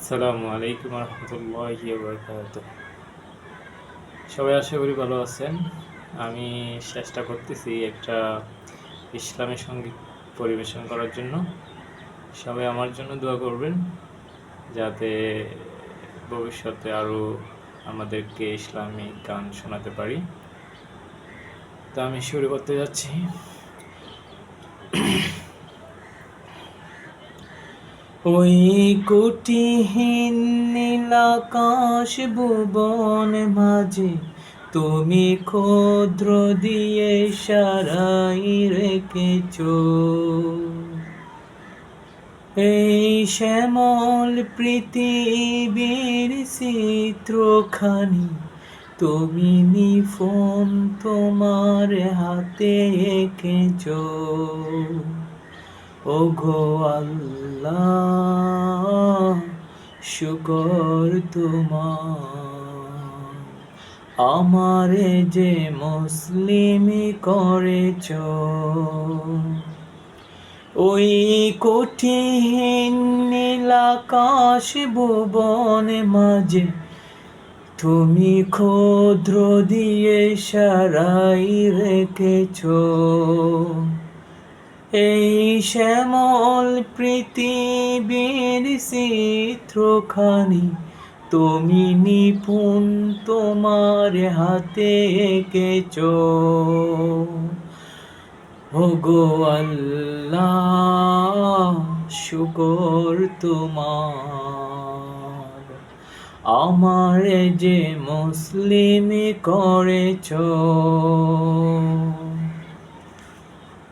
আসসালামু আলাইকুম রহমতুল্লাহি বারাকাতুহ। সবাই আশা করি ভালো আছেন। আমি চেষ্টা করতেছি একটা ইসলামী সঙ্গীত পরিবেশন করার জন্য। সবাই আমার জন্য দোয়া করবেন, যাতে ভবিষ্যতে আরও আমাদেরকে ইসলামিক গান শোনাতে পারি। তো আমি শুরু করতে যাচ্ছি। ওই কোটিহীন নীলাকাশ ভুবন মাঝে তুমি ক্ষুদ্র দিয়ে সারাই রেখেছ এই শ্যামল পৃথিবীর চিত্রখানি। তুমি নিফন তোমার হাতে এঁকেছ ওগো আল্লাহ, শুকর তোমার, আমারে যে মুসলিম করেছ। ওই কঠিন নীলাকাশ ভুবন মাঝে তুমি ক্ষুদ্র দিয়ে সারাই রেখেছ এই শ্যামল পৃথিবীর চিত্রখানি। তুমি নিপুণ তোমার হাতে এঁকেছ ওগো আল্লাহ, শুকর তোমার, আমারে যে মুসলিম করেছ।